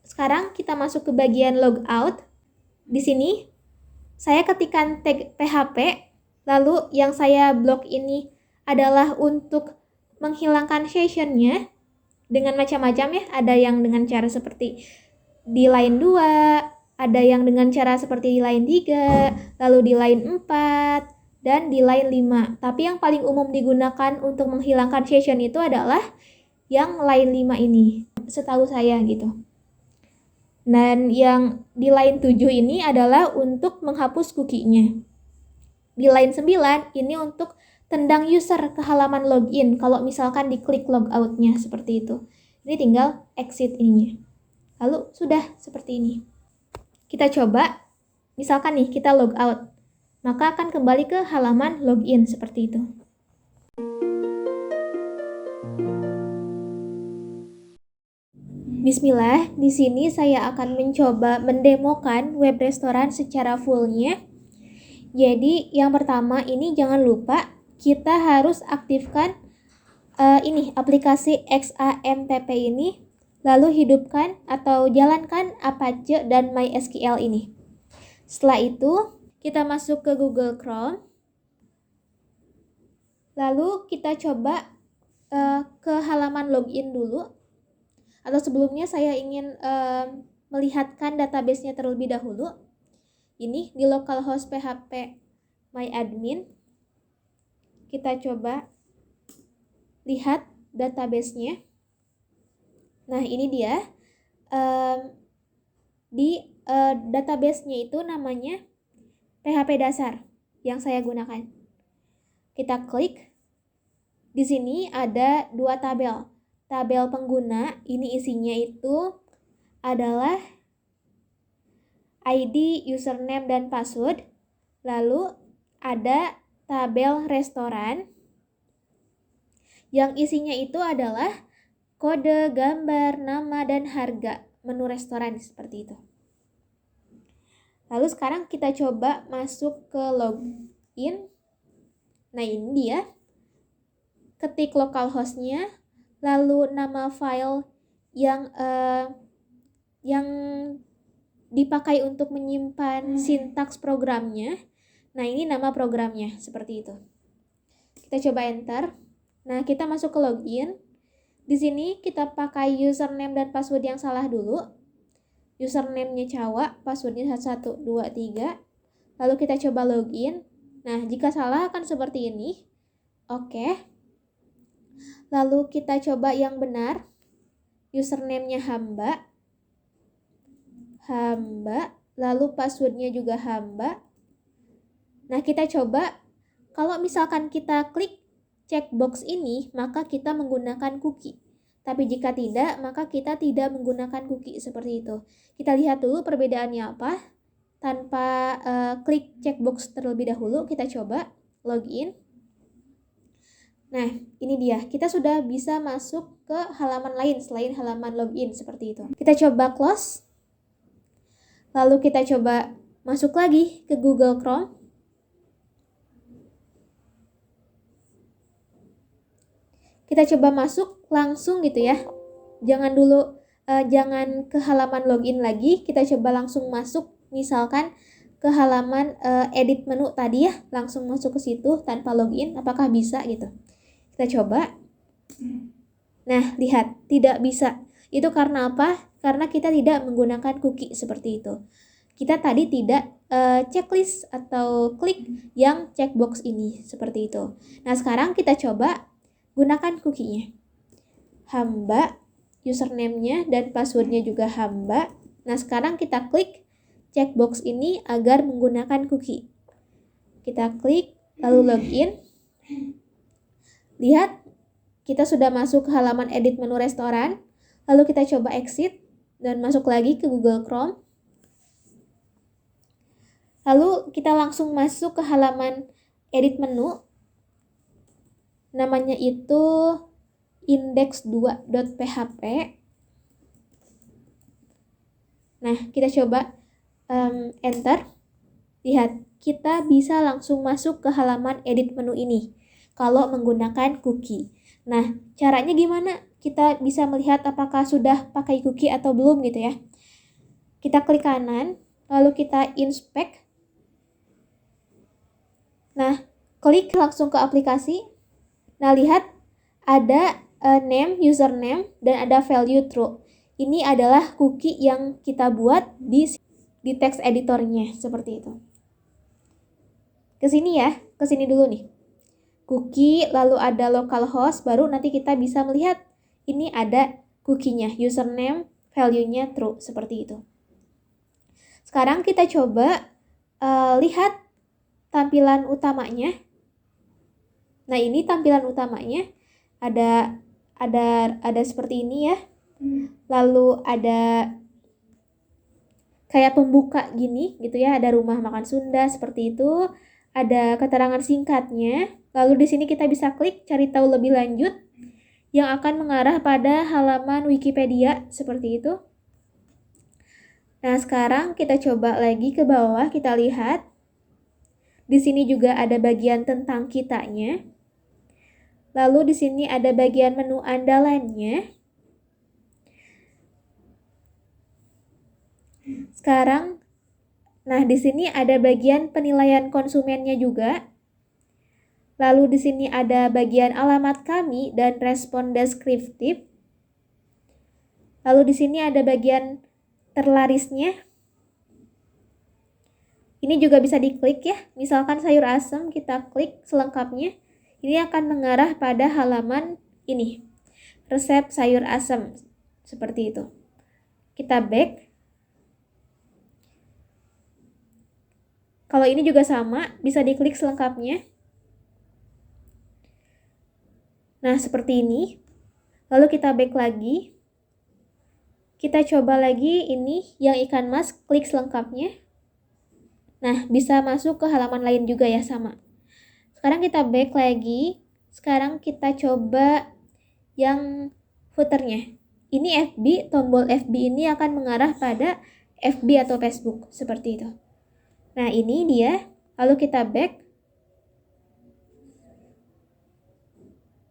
Speaker 1: Sekarang kita masuk ke bagian logout. Di sini saya ketikkan tag PHP, lalu yang saya blok ini adalah untuk menghilangkan session-nya dengan macam-macam ya. Ada yang dengan cara seperti di line 2, ada yang dengan cara seperti di line 3, lalu di line 4, dan di line 5. Tapi yang paling umum digunakan untuk menghilangkan session itu adalah yang line 5 ini, setahu saya gitu. Dan yang di line 7 ini adalah untuk menghapus cookie-nya. Di line 9 ini untuk tendang user ke halaman login kalau misalkan diklik logout-nya seperti itu. Ini tinggal exit ininya. Lalu sudah seperti ini. Kita coba, misalkan nih kita logout, maka akan kembali ke halaman login seperti itu. Bismillah, di sini saya akan mencoba mendemokan web restoran secara fullnya. Jadi yang pertama ini jangan lupa kita harus aktifkan ini aplikasi XAMPP ini, lalu hidupkan atau jalankan Apache dan MySQL ini. Setelah itu kita masuk ke Google Chrome, lalu kita coba ke halaman login dulu. Atau sebelumnya saya ingin melihatkan database-nya terlebih dahulu. Ini di localhost php myadmin. Kita coba lihat database-nya. Nah, ini dia. Di database-nya itu namanya PHP dasar yang saya gunakan. Kita klik. Di sini ada 2 tabel. Tabel pengguna, ini isinya itu adalah ID, username, dan password. Lalu ada tabel restoran, yang isinya itu adalah kode, gambar, nama, dan harga menu restoran seperti itu. Lalu sekarang kita coba masuk ke login. Nah, ini dia. ketik localhost-nya, lalu nama file yang dipakai untuk menyimpan sintaks programnya. Nah, ini nama programnya, seperti itu. Kita coba enter. Nah, kita masuk ke login. Di sini kita pakai username dan password yang salah dulu. Username-nya Cawa, passwordnya 1123. Lalu kita coba login. Nah, jika salah akan seperti ini. Oke. Lalu kita coba yang benar. Username-nya hamba. Lalu passwordnya juga hamba. Nah, kita coba, kalau misalkan kita klik checkbox ini, maka kita menggunakan cookie. Tapi jika tidak, maka kita tidak menggunakan cookie, seperti itu. Kita lihat dulu perbedaannya apa. Tanpa klik checkbox terlebih dahulu, kita coba login. Nah, ini dia. Kita sudah bisa masuk ke halaman lain selain halaman login, seperti itu. Kita coba close. Lalu kita coba masuk lagi ke Google Chrome. Kita coba masuk langsung gitu ya. Jangan dulu, jangan ke halaman login lagi. Kita coba langsung masuk, misalkan ke halaman edit menu tadi ya. Langsung masuk ke situ tanpa login. Apakah bisa gitu? Kita coba. Nah, lihat. Tidak bisa. Itu karena apa? Karena kita tidak menggunakan cookie seperti itu. Kita tadi tidak checklist atau klik yang checkbox ini, seperti itu. Nah, sekarang kita coba gunakan cookie-nya. Hamba, username-nya dan password-nya juga hamba. Nah, sekarang kita klik checkbox ini agar menggunakan cookie. Kita klik, lalu login. Lihat, kita sudah masuk ke halaman edit menu restoran. Lalu kita coba exit dan masuk lagi ke Google Chrome. Lalu kita langsung masuk ke halaman edit menu. Namanya itu index2.php. Nah, kita coba enter. Lihat, kita bisa langsung masuk ke halaman edit menu ini kalau menggunakan cookie. Nah, caranya gimana? Kita bisa melihat apakah sudah pakai cookie atau belum gitu ya. Kita klik kanan, lalu kita inspect. Nah, klik langsung ke aplikasi. Nah, lihat ada name, username, dan ada value true. Ini adalah cookie yang kita buat di text editornya, seperti itu. Ke sini ya, ke sini dulu nih. Cookie, lalu ada localhost, baru nanti kita bisa melihat ini ada cookie-nya, username, value-nya true, seperti itu. Sekarang kita coba lihat tampilan utamanya. Nah, ini tampilan utamanya ada seperti ini ya. Lalu ada kayak pembuka gini gitu ya, ada rumah makan Sunda seperti itu. Ada keterangan singkatnya. Lalu di sini kita bisa klik cari tahu lebih lanjut yang akan mengarah pada halaman Wikipedia seperti itu. Nah, sekarang kita coba lagi ke bawah, kita lihat. Di sini juga ada bagian tentang kitanya. Lalu di sini ada bagian menu andalannya. Sekarang, nah di sini ada bagian penilaian konsumennya juga. Lalu di sini ada bagian alamat kami dan respon deskriptif. Lalu di sini ada bagian terlarisnya. Ini juga bisa diklik ya. Misalkan sayur asem, kita klik selengkapnya. Ini akan mengarah pada halaman ini. Resep sayur asem. Seperti itu. Kita back. Kalau ini juga sama, bisa diklik selengkapnya. Nah, seperti ini. Lalu kita back lagi. Kita coba lagi ini yang ikan mas, klik selengkapnya. Nah, bisa masuk ke halaman lain juga ya, sama. Sekarang kita back lagi. Sekarang kita coba yang footernya. Ini FB, tombol FB ini akan mengarah pada FB atau Facebook, seperti itu. Nah, ini dia. Lalu kita back.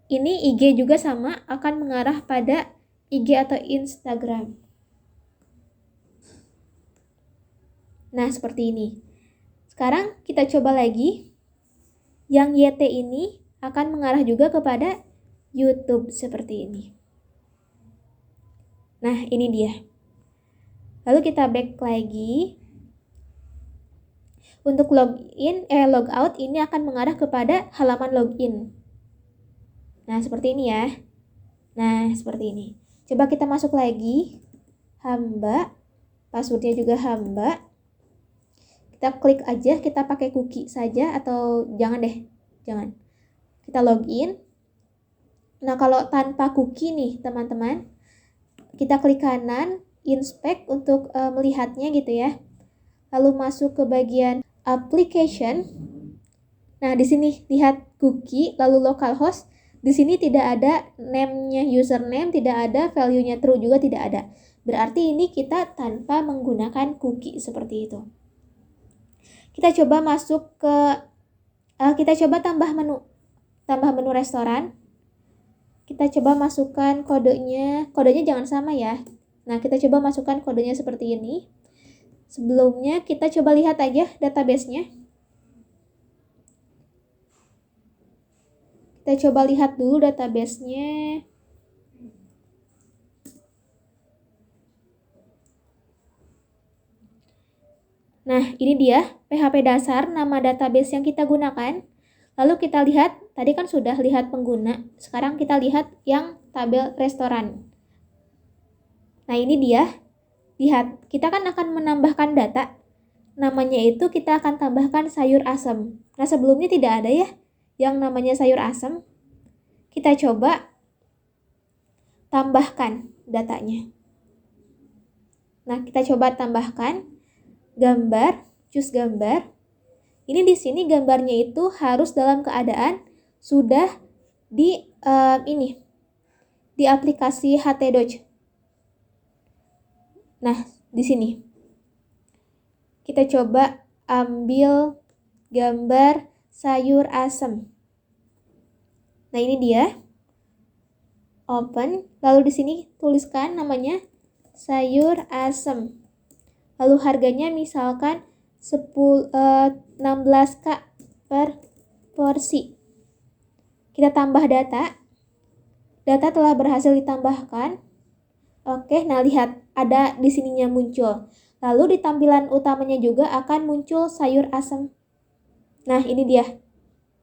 Speaker 1: Ini IG juga sama, akan mengarah pada IG atau Instagram. Nah, seperti ini. Sekarang kita coba lagi. Yang YT ini akan mengarah juga kepada YouTube seperti ini. Nah, ini dia. Lalu kita back lagi. Untuk logout ini akan mengarah kepada halaman login. Nah, seperti ini ya. Nah, seperti ini. Coba kita masuk lagi. Hamba. Passwordnya juga hamba. Kita klik aja, kita pakai cookie saja atau jangan deh. Jangan. Kita login. Nah, kalau tanpa cookie nih, teman-teman. Kita klik kanan, inspect untuk melihatnya gitu ya. Lalu masuk ke bagian application. Nah, di sini lihat cookie, lalu localhost. Di sini tidak ada name-nya username, tidak ada value-nya true juga tidak ada. Berarti ini kita tanpa menggunakan cookie seperti itu. Kita coba masuk ke kita coba tambah menu restoran. Kita coba masukkan kodenya jangan sama ya. Nah, kita coba masukkan kodenya seperti ini. Sebelumnya kita coba lihat aja database-nya. Kita coba lihat dulu database-nya. Nah, ini dia PHP dasar nama database yang kita gunakan. Lalu kita lihat, tadi kan sudah lihat pengguna. Sekarang kita lihat yang tabel restoran. Nah, ini dia. Lihat, kita kan akan menambahkan data. Namanya itu kita akan tambahkan sayur asam. Nah, sebelumnya tidak ada ya yang namanya sayur asam. Kita coba tambahkan datanya. Nah, kita coba tambahkan gambar, choose gambar. Ini di sini gambarnya itu harus dalam keadaan sudah di aplikasi HTDodge. Nah, di sini kita coba ambil gambar sayur asam. Nah, ini dia. Open. Lalu di sini tuliskan namanya sayur asam. Lalu harganya misalkan 16K per porsi. Kita tambah data. Data telah berhasil ditambahkan. Oke, nah lihat ada di sininya muncul. Lalu di tampilan utamanya juga akan muncul sayur asam. Nah, ini dia.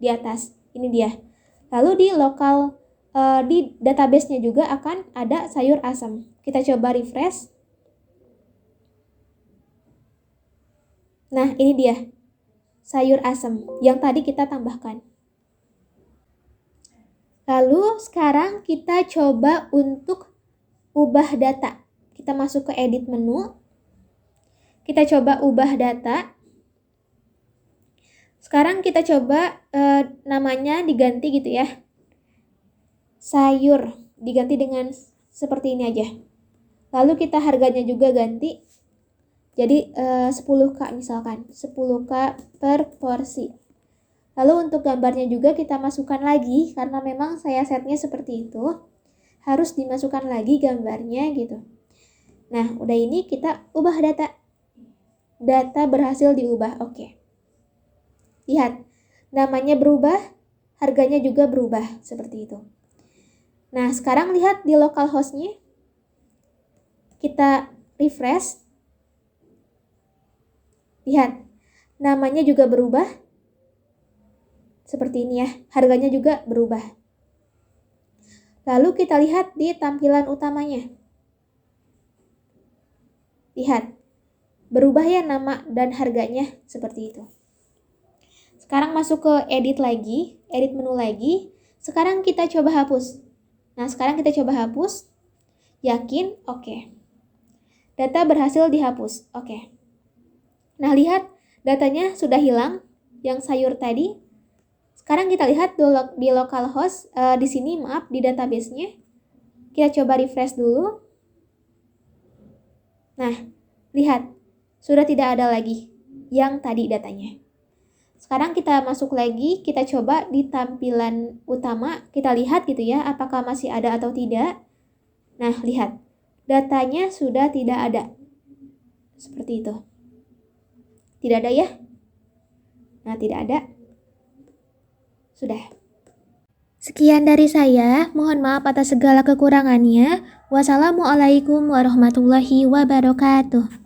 Speaker 1: Di atas. Ini dia. Lalu di di database-nya juga akan ada sayur asam. Kita coba refresh. Nah, ini dia. Sayur asam yang tadi kita tambahkan. Lalu sekarang kita coba untuk ubah data. Kita masuk ke edit menu. Kita coba ubah data. Sekarang kita coba namanya diganti gitu ya. Sayur diganti dengan seperti ini aja. Lalu kita harganya juga ganti. Jadi 10K misalkan. 10K per porsi. Lalu untuk gambarnya juga kita masukkan lagi. Karena memang saya setnya seperti itu. Harus dimasukkan lagi gambarnya gitu. Nah, udah ini kita ubah data. Data berhasil diubah. Oke. Lihat. Namanya berubah. Harganya juga berubah. Seperti itu. Nah, sekarang lihat di localhost-nya. Kita refresh. Lihat. Namanya juga berubah. Seperti ini ya. Harganya juga berubah. Lalu kita lihat di tampilan utamanya. Lihat. Berubah ya nama dan harganya. Seperti itu. Sekarang masuk ke edit lagi. Edit menu lagi. Sekarang kita coba hapus. Nah, sekarang kita coba hapus. Yakin? Oke. Data berhasil dihapus. Oke. Nah, lihat. Datanya sudah hilang. Yang sayur tadi. Sekarang kita lihat di localhost. Di sini, maaf, di database-nya. Kita coba refresh dulu. Nah, lihat. Sudah tidak ada lagi yang tadi datanya. Sekarang kita masuk lagi, kita coba di tampilan utama, kita lihat gitu ya, apakah masih ada atau tidak. Nah, lihat, datanya sudah tidak ada. Seperti itu. Tidak ada ya? Nah, tidak ada. Sudah. Sekian dari saya, mohon maaf atas segala kekurangannya. Wassalamualaikum warahmatullahi wabarakatuh.